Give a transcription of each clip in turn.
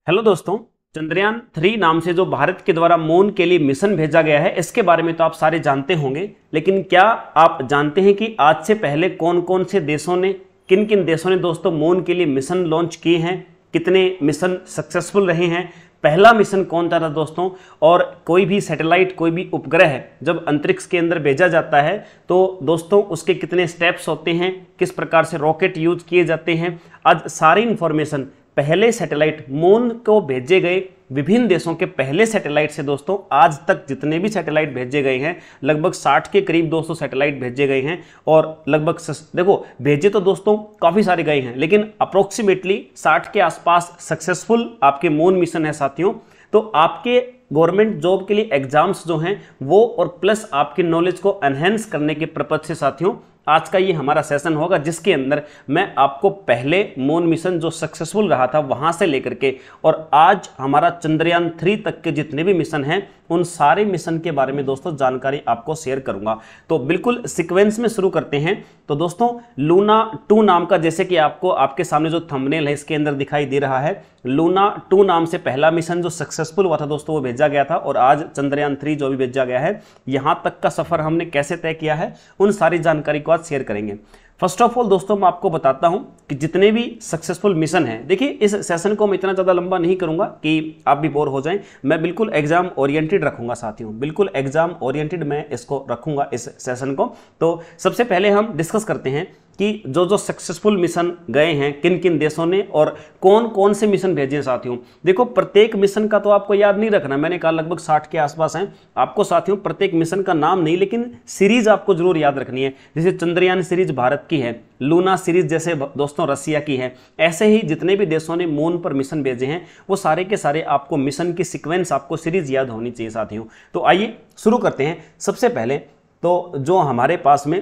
Hello दोस्तों, चंद्रयान 3 नाम से जो भारत के द्वारा मून के लिए मिशन भेजा गया है, इसके बारे में तो आप सारे जानते होंगे। लेकिन क्या आप जानते हैं कि आज से पहले कौन कौन से देशों ने, किन किन देशों ने दोस्तों मून के लिए मिशन लॉन्च किए हैं, कितने मिशन सक्सेसफुल रहे हैं, पहला मिशन कौन था दोस्तों। और कोई भी सैटेलाइट, कोई भी उपग्रह जब अंतरिक्ष के अंदर भेजा जाता है तो दोस्तों उसके कितने स्टेप्स होते हैं, किस प्रकार से रॉकेट यूज किए जाते हैं, आज सारी इंफॉर्मेशन पहले सैटेलाइट मून को भेजे गए विभिन्न देशों के पहले सैटेलाइट से दोस्तों आज तक जितने भी सैटेलाइट भेजे गए हैं, लगभग 60 के करीब दोस्तों सैटेलाइट भेजे गए हैं। और लगभग देखो भेजे तो दोस्तों काफी सारे गए हैं, लेकिन अप्रोक्सीमेटली 60 के आसपास सक्सेसफुल आपके मून मिशन है साथियों। तो आपके गवर्नमेंट जॉब के लिए एग्जाम्स जो हैं वो, और प्लस आपकी नॉलेज को एनहेंस करने के पर्पज से साथियों आज का ये हमारा सेशन होगा, जिसके अंदर मैं आपको पहले मून मिशन जो सक्सेसफुल रहा था वहां से लेकर के और आज हमारा चंद्रयान 3 तक के जितने भी मिशन हैं उन सारे मिशन के बारे में दोस्तों जानकारी आपको शेयर करूंगा। तो बिल्कुल सीक्वेंस में शुरू करते हैं। तो दोस्तों लूना 2 नाम का, जैसे कि आपको आपके सामने जो थंबनेल है इसके अंदर दिखाई दे रहा है, लूना 2 नाम से पहला मिशन जो सक्सेसफुल हुआ था दोस्तों वो भेजा गया था। और आज चंद्रयान 3 जो भी भेजा गया है, यहां तक का सफर हमने कैसे तय किया है उन सारी जानकारी को आज शेयर करेंगे। फर्स्ट ऑफ ऑल दोस्तों मैं आपको बताता हूं कि जितने भी सक्सेसफुल मिशन हैं, देखिए इस सेशन को मैं इतना ज़्यादा लंबा नहीं करूंगा कि आप भी बोर हो जाएं। मैं बिल्कुल एग्जाम ओरिएंटेड रखूंगा साथियों, बिल्कुल एग्जाम ओरिएंटेड मैं इसको रखूंगा इस सेशन को। तो सबसे पहले हम डिस्कस करते हैं कि जो जो सक्सेसफुल मिशन गए हैं किन किन देशों ने और कौन कौन से मिशन भेजे हैं साथियों। देखो प्रत्येक मिशन का तो आपको याद नहीं रखना, मैंने कहा लगभग 60 के आसपास हैं आपको साथियों। प्रत्येक मिशन का नाम नहीं, लेकिन सीरीज आपको जरूर याद रखनी है। जैसे चंद्रयान सीरीज भारत की है, लूना सीरीज जैसे दोस्तों रसिया की है, ऐसे ही जितने भी देशों ने मून पर मिशन भेजे हैं वो सारे के सारे आपको मिशन की सीक्वेंस, आपको सीरीज याद होनी चाहिए साथियों। तो आइए शुरू करते हैं। सबसे पहले तो जो हमारे पास में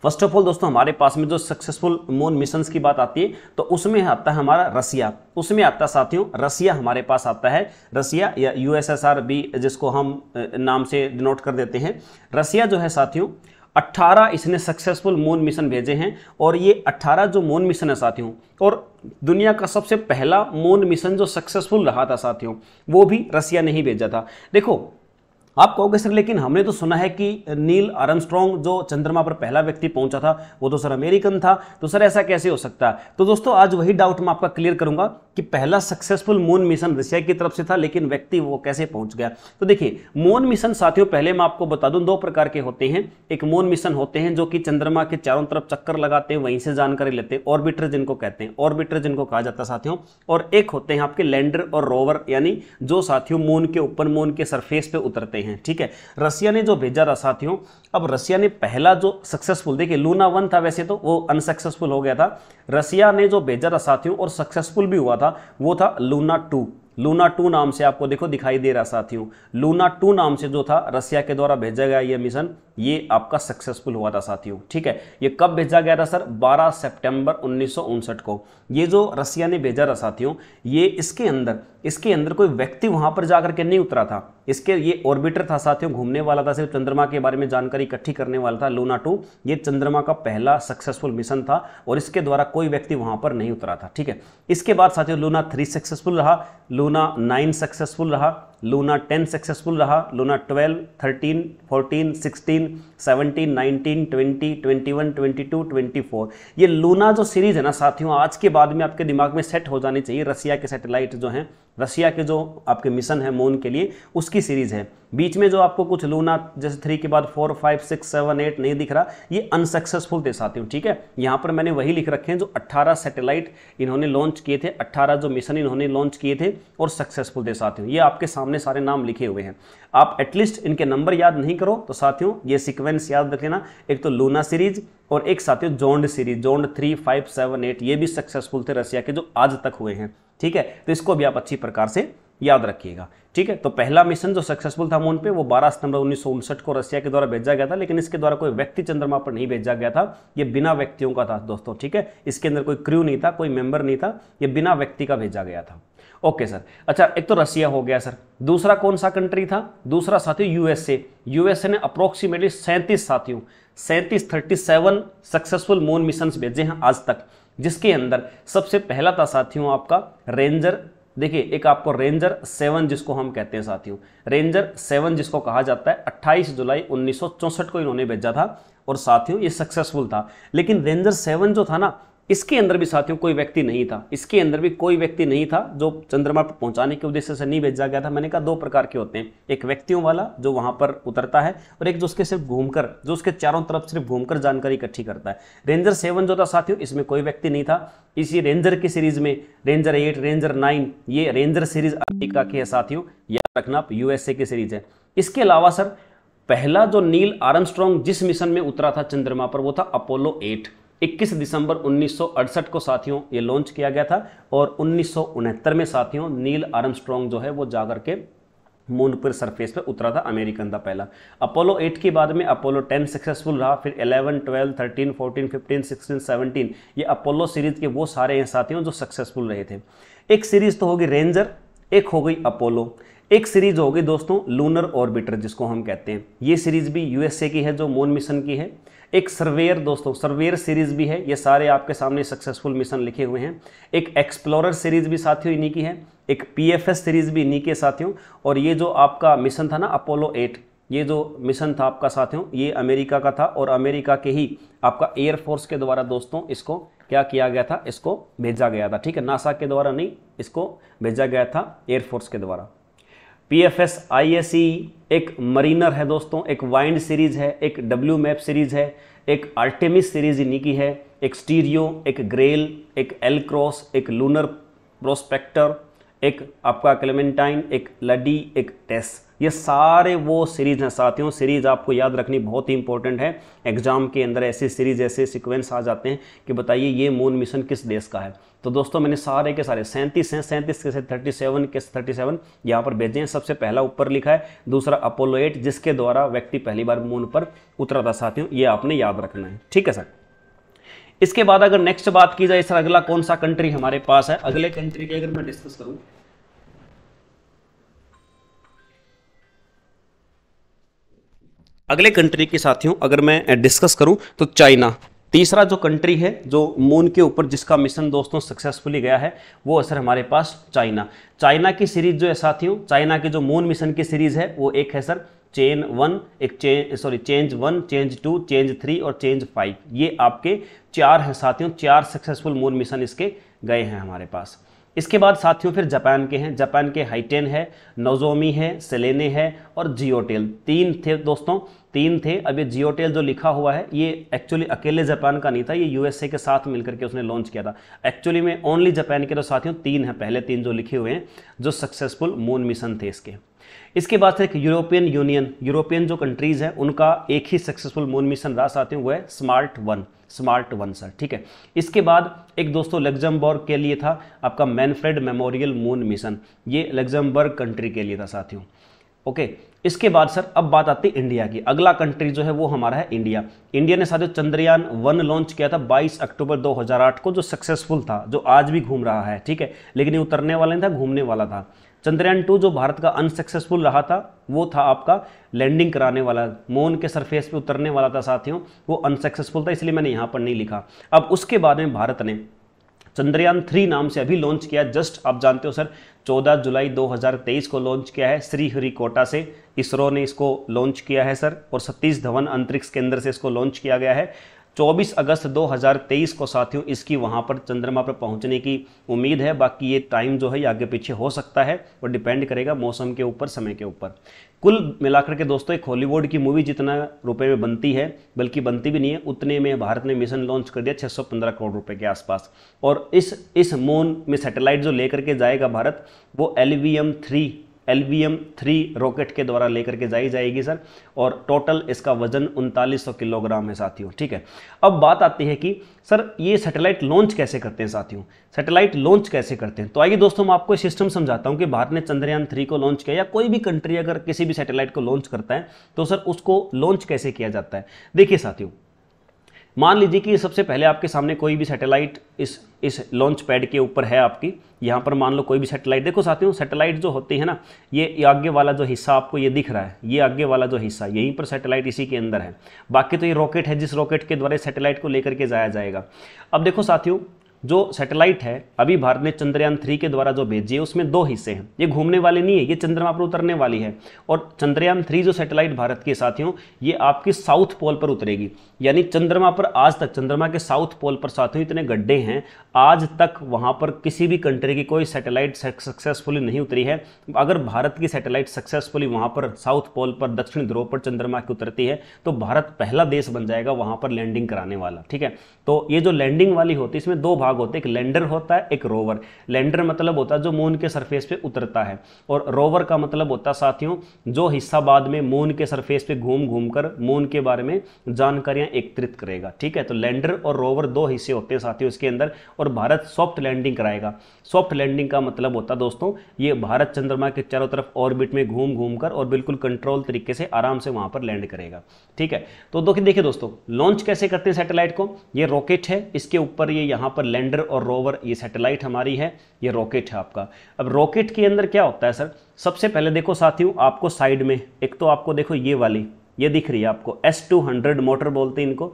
फर्स्ट ऑफ ऑल दोस्तों हमारे पास में जो सक्सेसफुल मून मिशंस की बात आती है तो उसमें आता है हमारा रसिया, उसमें आता है साथियों रसिया, हमारे पास आता है रसिया या यूएसएसआर भी जिसको हम नाम से डिनोट कर देते हैं। रसिया जो है साथियों 18 इसने सक्सेसफुल मून मिशन भेजे हैं। और ये 18 जो मून मिशन है साथियों, और दुनिया का सबसे पहला मून मिशन जो सक्सेसफुल रहा था साथियों वो भी रसिया ने ही भेजा था। देखो आप कहोगे सर लेकिन हमने तो सुना है कि नील आर्मस्ट्रॉन्ग जो चंद्रमा पर पहला व्यक्ति पहुंचा था वो तो सर अमेरिकन था, तो सर ऐसा कैसे हो सकता है। तो दोस्तों आज वही डाउट मैं आपका क्लियर करूंगा कि पहला सक्सेसफुल मून मिशन रशिया की तरफ से था, लेकिन व्यक्ति वो कैसे पहुंच गया। तो देखिए मून मिशन साथियों पहले मैं आपको बता दूं 2 प्रकार के होते हैं। एक मून मिशन होते हैं जो कि चंद्रमा के चारों तरफ चक्कर लगाते हैं, वहीं से जानकारी लेते हैं, ऑर्बिटर जिनको कहते हैं, ऑर्बिटर जिनको कहा जाता है साथियों। और एक होते हैं आपके लैंडर और रोवर, यानी जो साथियों मून के ऊपर, मून के सरफेस पे उतरते हैं। ठीक है, रसिया ने जो भेजा था साथियों, अब रसिया ने पहला जो सक्सेसफुल, देखिए लूना 1 था वैसे तो वो अनसक्सेसफुल हो गया था, रसिया ने जो भेजा था साथियों और सक्सेसफुल भी हुआ था वो था लूना 2। लूना 2 नाम से आपको देखो दिखाई दे रहा साथियों, लूना 2 नाम से जो था रसिया के द्वारा भेजा गया ये मिशन, ये आपका सक्सेसफुल हुआ था साथियों। ठीक है, ये कब भेजा गया था सर? 12 सितंबर 1959 को ये जो रसिया ने भेजा था साथियों, ये इसके अंदर कोई व्यक्ति वहां पर जाकर के नहीं उतरा था। इसके ये ऑर्बिटर था साथियों, घूमने वाला था, सिर्फ चंद्रमा के बारे में जानकारी इकट्ठी करने वाला था। लूना 2 ये चंद्रमा का पहला सक्सेसफुल मिशन था और इसके द्वारा कोई व्यक्ति वहां पर नहीं उतरा था। ठीक है, इसके बाद साथियों लूना 3 सक्सेसफुल रहा, लूना 9 सक्सेसफुल रहा, लूना 10 सक्सेसफुल रहा, लूना 12, 13, 14, 16, 17, 19, 20, 21, 22, 24। ये लूना जो सीरीज है ना साथियों आज के बाद में आपके दिमाग में सेट हो जानी चाहिए। रसिया के सैटेलाइट जो हैं, रसिया के जो आपके मिशन है मून के लिए उसकी सीरीज है। बीच में जो आपको कुछ लूना जैसे 3 के बाद 4, 5, 6, 7, 8 नहीं दिख रहा, ये अनसक्सेसफुल थे साथियों। ठीक है, यहां पर मैंने वही लिख रखे हैं जो 18 सैटेलाइट इन्होंने लॉन्च किए थे, 18 जो मिशन इन्होंने लॉन्च किए थे और सक्सेसफुल थे साथियों। ये आपके सामने सारे नाम लिखे हुए हैं, आप एटलीस्ट इनके नंबर याद नहीं करो तो साथियों ये सीक्वेंस याद रख लेना। एक तो लूना सीरीज और एक साथियों जोंड सीरीज, जोंड 3, 5, 7, 8 ये भी सक्सेसफुल थे रसिया के जो आज तक हुए हैं। ठीक है, तो इसको भी आप अच्छी प्रकार से याद रखिएगा। ठीक है, तो पहला मिशन जो सक्सेसफुल था मून पे वो 12 सितंबर 1959 को रसिया के द्वारा भेजा गया था, लेकिन इसके द्वारा कोई व्यक्ति चंद्रमा पर नहीं भेजा गया था, ये बिना व्यक्तियों का था दोस्तों। ठीक है, इसके अंदर कोई क्रू नहीं था, कोई मेंबर नहीं था, ये बिना व्यक्ति का भेजा गया था। ओके सर, अच्छा एक तो रसिया हो गया सर, दूसरा कौन सा कंट्री था? दूसरा साथियों यूएसए। यूएसए ने अप्रोक्सीमेटली 37 साथियों 37 सक्सेसफुल मून मिशन भेजे हैं आज तक, जिसके अंदर सबसे पहला था साथियों आपका रेंजर देखिए एक आपको रेंजर 7 जिसको हम कहते हैं साथियों, रेंजर 7 जिसको कहा जाता है 28 जुलाई 1964 को इन्होंने भेजा था और साथियों ये सक्सेसफुल था। लेकिन रेंजर 7 जो था ना, इसके अंदर भी साथियों कोई व्यक्ति नहीं था, इसके अंदर भी कोई व्यक्ति नहीं था जो चंद्रमा पर पहुंचाने के उद्देश्य से नहीं भेजा गया था। मैंने कहा दो प्रकार के होते हैं, एक व्यक्तियों वाला जो वहां पर उतरता है और एक जो उसके सिर्फ घूमकर, जो उसके चारों तरफ सिर्फ घूमकर जानकारी इकट्ठी करता है। रेंजर 7 जो था साथियों, इसमें कोई व्यक्ति नहीं था। इसी रेंजर की सीरीज में रेंजर 8, रेंजर 9, ये रेंजर सीरीज अमेरिका की है साथियों, याद रखना यूएसए की सीरीज है। इसके अलावा सर पहला जो नील आर्मस्ट्रॉन्ग जिस मिशन में उतरा था चंद्रमा पर वो था अपोलो 8। 21 दिसंबर 1968 को साथियों ये लॉन्च किया गया था और 1969 में साथियों नील आर्मस्ट्रॉन्ग जो है वो जाकर के मून पर सरफेस पे उतरा था, अमेरिकन था पहला। अपोलो 8 के बाद में अपोलो 10 सक्सेसफुल रहा, फिर 11, 12, 13, 14, 15, 16, 17 ये अपोलो सीरीज के वो सारे हैं साथियों जो सक्सेसफुल रहे थे। एक सीरीज तो होगी रेंजर, एक हो गई अपोलो, एक सीरीज हो गई दोस्तों लूनर ऑर्बिटर जिसको हम कहते हैं, ये सीरीज भी यूएसए की है जो मून मिशन की है। एक सर्वेयर दोस्तों, सर्वेयर सीरीज भी है, ये सारे आपके सामने सक्सेसफुल मिशन लिखे हुए हैं। एक एक्सप्लोरर सीरीज भी साथियों इन्हीं की है, एक पीएफएस सीरीज भी इन्हीं के साथियों। और ये जो आपका मिशन था ना अपोलो 8, ये जो मिशन था आपका साथियों ये अमेरिका का था और अमेरिका के ही आपका एयरफोर्स के द्वारा दोस्तों इसको क्या किया गया था, इसको भेजा गया था, ठीक है, नासा के द्वारा नहीं, इसको भेजा गया था एयरफोर्स के द्वारा। PFS ISE एक मरीनर है दोस्तों, एक वाइंड सीरीज है, एक डब्ल्यू मैप सीरीज है, एक आर्टेमिस सीरीज इन्हीं की है, एक स्टीरियो, एक ग्रेल, एक एल क्रॉस, एक लूनर प्रोस्पेक्टर, एक आपका क्लेमेंटाइन, एक लडी, एक टेस। ये सारे वो सीरीज हैं साथियों। सीरीज आपको याद रखनी बहुत ही इंपॉर्टेंट है, एग्जाम के अंदर ऐसी सीरीज ऐसे सीक्वेंस आ जाते हैं कि बताइए ये मून मिशन किस देश का है। तो दोस्तों मैंने सारे के सारे 37 हैं, 37 के से 37 के 37 यहाँ पर भेजे हैं। सबसे पहला ऊपर लिखा है, दूसरा अपोलो 8 जिसके द्वारा व्यक्ति पहली बार मून पर उतरा था साथियों, ये आपने याद रखना है, ठीक है सर। इसके बाद अगर नेक्स्ट बात की जाए सर अगला कौन सा कंट्री हमारे पास है, अगले कंट्री की अगर मैं डिस्कस करूं, अगले कंट्री के साथियों अगर मैं डिस्कस करूं तो चाइना तीसरा जो कंट्री है जो मून के ऊपर जिसका मिशन दोस्तों सक्सेसफुली गया है वो है सर हमारे पास चाइना। चाइना की सीरीज जो है साथियों, चाइना की जो मून मिशन की सीरीज है वो एक है sir change 1, change 1, change 2, change 3 और चेंज 5। ये आपके 4 हैं साथियों, 4 सक्सेसफुल मून मिशन इसके गए हैं हमारे पास। इसके बाद साथियों फिर जापान के हैं, जापान के हाइटेन है, नोजोमी है, सेलेने है और जियोटेल। 3 थे दोस्तों, 3 थे। अब ये जियोटेल जो लिखा हुआ है ये एक्चुअली अकेले जापान का नहीं था, ये यूएसए के साथ मिलकर के उसने लॉन्च किया था। एक्चुअली में ओनली जापान के तो साथियों 3 हैं, पहले 3 जो लिखे हुए हैं जो सक्सेसफुल मून मिशन थे इसके। इसके बाद से एक यूरोपियन यूनियन, यूरोपियन जो कंट्रीज हैं उनका एक ही सक्सेसफुल मून मिशन रहा साथियों, वो है स्मार्ट वन सर, ठीक है। इसके बाद एक दोस्तों लग्जमबर्ग के लिए था आपका मैनफ्रेड मेमोरियल मून मिशन, ये लग्जमबर्ग कंट्री के लिए था साथियों, ओके। इसके बाद सर अब बात आती है इंडिया की। अगला कंट्री जो है वो हमारा है इंडिया। इंडिया ने साथियों चंद्रयान 1 लॉन्च किया था 22 अक्टूबर 2008 को, जो सक्सेसफुल था, जो आज भी घूम रहा है, ठीक है, लेकिन ये उतरने वाला नहीं था, घूमने वाला था। चंद्रयान 2 जो भारत का अनसक्सेसफुल रहा था वो था आपका लैंडिंग कराने वाला, मून के सरफेस पे उतरने वाला था साथियों, वो अनसक्सेसफुल था, इसलिए मैंने यहाँ पर नहीं लिखा। अब उसके बाद में भारत ने चंद्रयान 3 नाम से अभी लॉन्च किया, जस्ट आप जानते हो सर 14 जुलाई 2023 को लॉन्च किया है श्रीहरिकोटा से, इसरो ने इसको लॉन्च किया है सर, और सतीश धवन अंतरिक्ष केंद्र से इसको लॉन्च किया गया है। 24 अगस्त 2023 को साथियों इसकी वहां पर चंद्रमा पर पहुंचने की उम्मीद है। बाकी ये टाइम जो है आगे पीछे हो सकता है, वो डिपेंड करेगा मौसम के ऊपर, समय के ऊपर। कुल मिलाकर के दोस्तों एक हॉलीवुड की मूवी जितना रुपए में बनती है, बल्कि बनती भी नहीं है उतने में भारत ने मिशन लॉन्च कर दिया 615 करोड़ रुपए के आसपास। और इस मून में सैटेलाइट जो लेकर के जाएगा भारत, वो LVM-3 रॉकेट के द्वारा लेकर के जाएगी सर, और टोटल इसका वजन 3900 किलोग्राम है साथियों, ठीक है। अब बात आती है कि सर ये सैटेलाइट लॉन्च कैसे करते हैं साथियों, सैटेलाइट लॉन्च कैसे करते हैं। तो आइए दोस्तों मैं आपको सिस्टम समझाता हूं कि भारत ने चंद्रयान 3 को लॉन्च किया, या कोई भी कंट्री अगर किसी भी सैटेलाइट को लॉन्च करता है तो सर उसको लॉन्च कैसे किया जाता है। देखिए साथियों, मान लीजिए कि सबसे पहले आपके सामने कोई भी सैटेलाइट इस लॉन्च पैड के ऊपर है आपकी, यहाँ पर मान लो कोई भी सैटेलाइट। देखो साथियों सैटेलाइट जो होती है ना, ये आगे वाला जो हिस्सा आपको ये दिख रहा है, ये आगे वाला जो हिस्सा, यहीं पर सैटेलाइट इसी के अंदर है। बाकी तो ये रॉकेट है जिस रॉकेट के द्वारा सैटेलाइट को लेकर के जाया जाएगा। अब देखो साथियों जो सैटेलाइट है अभी भारत ने चंद्रयान 3 के द्वारा जो भेजी है उसमें 2 हिस्से हैं, ये घूमने वाले नहीं है, ये चंद्रमा पर उतरने वाली है। और चंद्रयान 3 जो सैटेलाइट भारत के साथियों ये आपकी साउथ पोल पर उतरेगी, यानी चंद्रमा पर आज तक, चंद्रमा के साउथ पोल पर साथियों इतने गड्ढे हैं, आज तक वहां पर किसी भी कंट्री की कोई सैटेलाइट सक्सेसफुली नहीं उतरी है। अगर भारत की सैटेलाइट सक्सेसफुली वहां पर साउथ पोल पर, दक्षिण ध्रुव पर चंद्रमा की उतरती है तो भारत पहला देश बन जाएगा वहां पर लैंडिंग कराने वाला। ठीक है, तो ये जो लैंडिंग वाली होती है इसमें 2 भाग होते हैं, एक लैंडर होता है, एक रोवर। लैंडर मतलब होता है जो मून के सरफेस पे उतरता है, और रोवर का मतलब होता है साथियों जो हिस्सा बाद में मून के सरफेस पे घूम घूम कर मून के बारे में जानकारियां एकत्रित करेगा। ठीक है, तो लैंडर और रोवर 2 हिस्से होते हैं साथियों इसके अंदर, और भारत सॉफ्ट लैंडिंग कराएगा। सॉफ्ट लैंडिंग का मतलब होता है दोस्तों ये भारत चंद्रमा के चारों तरफ ऑर्बिट में घूम घूम कर और बिल्कुल कंट्रोल तरीके से आराम से वहां पर लैंड करेगा। ठीक है, तो देखिए दोस्तों लॉन्च कैसे करते हैं सैटेलाइट को, ये रॉकेट है, इसके ऊपर ये यहाँ पर लैंडर और रोवर, ये सैटेलाइट हमारी है, ये रॉकेट है आपका। अब रॉकेट के अंदर क्या होता है सर, सबसे पहले देखो साथियों आपको साइड में एक तो आपको देखो ये वाली, ये दिख रही है आपको S200 मोटर बोलते हैं इनको,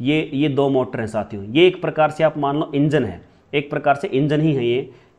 ये 2 मोटर हैं साथियों, ये एक प्रकार से आप मान लो इंजन है, एक प्रकार से इंजन ही है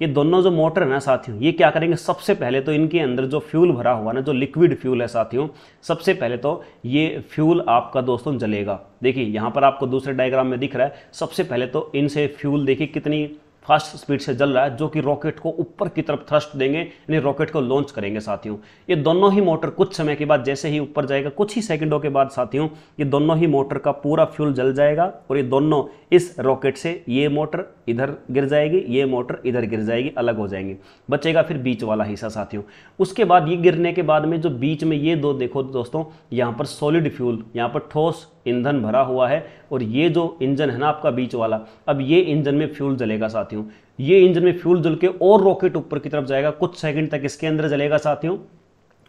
ये दोनों जो मोटर है ना साथियों, ये क्या करेंगे, सबसे पहले तो इनके अंदर जो फ्यूल भरा हुआ ना, जो लिक्विड फ्यूल है साथियों, सबसे पहले तो ये फ्यूल आपका दोस्तों जलेगा। देखिए यहाँ पर आपको दूसरे डायग्राम में दिख रहा है, सबसे पहले तो इनसे फ्यूल देखिए कितनी फास्ट स्पीड से जल रहा है, जो कि रॉकेट को ऊपर की तरफ थ्रस्ट देंगे, यानी रॉकेट को लॉन्च करेंगे साथियों। ये दोनों ही मोटर कुछ समय के बाद जैसे ही ऊपर जाएगा, कुछ ही सेकंडों के बाद साथियों ये दोनों ही मोटर का पूरा फ्यूल जल जाएगा, और ये दोनों इस रॉकेट से, ये मोटर इधर गिर जाएगी, ये मोटर इधर गिर जाएगी, अलग हो जाएंगे, बचेगा फिर बीच वाला हिस्सा साथियों। उसके बाद ये गिरने के बाद में जो बीच में ये 2 देखो दोस्तों, यहाँ पर सॉलिड फ्यूल, यहाँ पर ठोस ईंधन भरा हुआ है, और ये जो इंजन है ना आपका बीच वाला, अब ये इंजन में फ्यूल जलेगा साथियों, ये इंजन में फ्यूल जल के और रॉकेट ऊपर की तरफ जाएगा, कुछ सेकंड तक इसके अंदर जलेगा साथियों,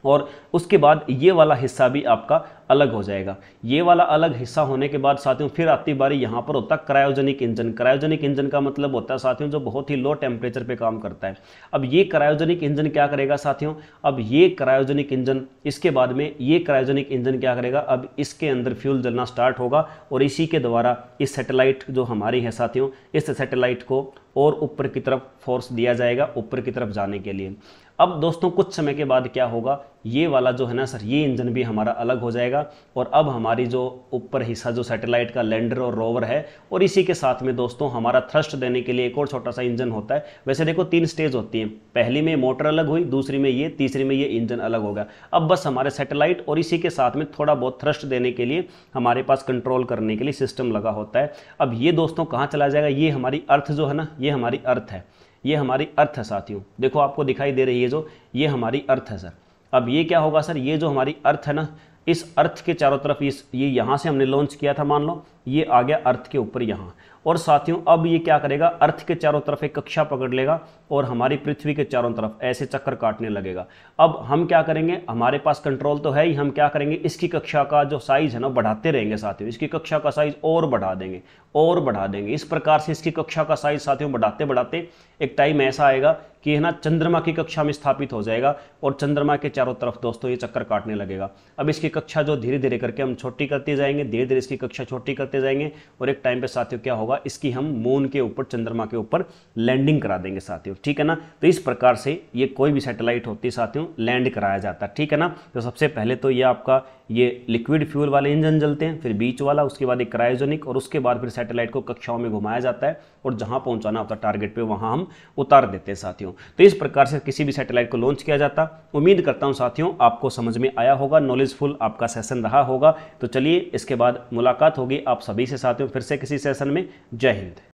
और उसके बाद ये वाला हिस्सा भी आपका अलग हो जाएगा। ये वाला अलग हिस्सा होने के बाद साथियों फिर आती बारी यहाँ पर होता है क्रायोजेनिक इंजन। क्रायोजेनिक इंजन का मतलब होता है साथियों जो बहुत ही लो टेम्परेचर पे काम करता है। अब ये क्रायोजेनिक इंजन क्या करेगा साथियों, अब ये क्रायोजेनिक इंजन, इसके बाद में ये क्रायोजेनिक इंजन क्या करेगा, अब इसके अंदर फ्यूल जलना स्टार्ट होगा, और इसी के द्वारा इस सैटेलाइट जो हमारी है साथियों, इस सैटेलाइट को और ऊपर की तरफ फोर्स दिया जाएगा ऊपर की तरफ जाने के लिए। अब दोस्तों कुछ समय के बाद क्या होगा, ये वाला जो है ना सर, ये इंजन भी हमारा अलग हो जाएगा, और अब हमारी जो ऊपर हिस्सा जो सैटेलाइट का लैंडर और रोवर है, और इसी के साथ में दोस्तों हमारा थ्रस्ट देने के लिए एक और छोटा सा इंजन होता है। वैसे देखो 3 स्टेज होती हैं, पहली में मोटर अलग हुई, दूसरी में ये, तीसरी में ये इंजन अलग होगा। अब बस हमारे सैटेलाइट और इसी के साथ में थोड़ा बहुत थ्रस्ट देने के लिए हमारे पास कंट्रोल करने के लिए सिस्टम लगा होता है। अब ये दोस्तों कहाँ चला जाएगा, ये हमारी अर्थ जो है ना, ये हमारी अर्थ है, ये हमारी अर्थ है साथियों, देखो आपको दिखाई दे रही है जो, ये हमारी अर्थ है सर। अब ये क्या होगा सर, ये जो हमारी अर्थ है ना, इस अर्थ के चारों तरफ ये यहाँ से हमने लॉन्च किया था, मान लो ये आ गया अर्थ के ऊपर यहाँ, और साथियों अब ये क्या करेगा, अर्थ के चारों तरफ एक कक्षा पकड़ लेगा और हमारी पृथ्वी के चारों तरफ ऐसे चक्कर काटने लगेगा। अब हम क्या करेंगे, हमारे पास कंट्रोल तो है ही, हम क्या करेंगे, इसकी कक्षा का जो साइज है ना बढ़ाते रहेंगे साथियों, इसकी कक्षा का साइज और बढ़ा देंगे और बढ़ा देंगे। इस प्रकार से इसकी कक्षा का साइज साथियों बढ़ाते बढ़ाते एक टाइम ऐसा आएगा कि है ना चंद्रमा की कक्षा में स्थापित हो जाएगा, और चंद्रमा के चारों तरफ दोस्तों ये चक्कर काटने लगेगा। अब इसकी कक्षा जो धीरे धीरे करके हम छोटी करते जाएंगे, धीरे धीरे इसकी कक्षा छोटी करते जाएंगे, और एक टाइम पे साथियों क्या होगा, इसकी हम मून के ऊपर, चंद्रमा के ऊपर लैंडिंग करा देंगे साथियों। ठीक है ना, तो इस प्रकार से ये कोई भी सैटेलाइट होती है साथियों लैंड कराया जाता है। ठीक है ना, तो सबसे पहले तो ये आपका ये लिक्विड फ्यूल वाले इंजन जलते हैं, फिर बीच वाला, उसके बाद एक क्रायोजेनिक, और उसके बाद फिर सैटेलाइट को कक्षाओं में घुमाया जाता है, और जहां पहुंचाना होता है टारगेट पे वहां हम उतार देते हैं साथियों। तो इस प्रकार से किसी भी सैटेलाइट को लॉन्च किया जाता। उम्मीद करता हूं साथियों आपको समझ में आया होगा, नॉलेजफुल आपका सेशन रहा होगा। तो चलिए इसके बाद मुलाकात होगी आप सभी से साथियों फिर से किसी सेशन में। जय हिंद।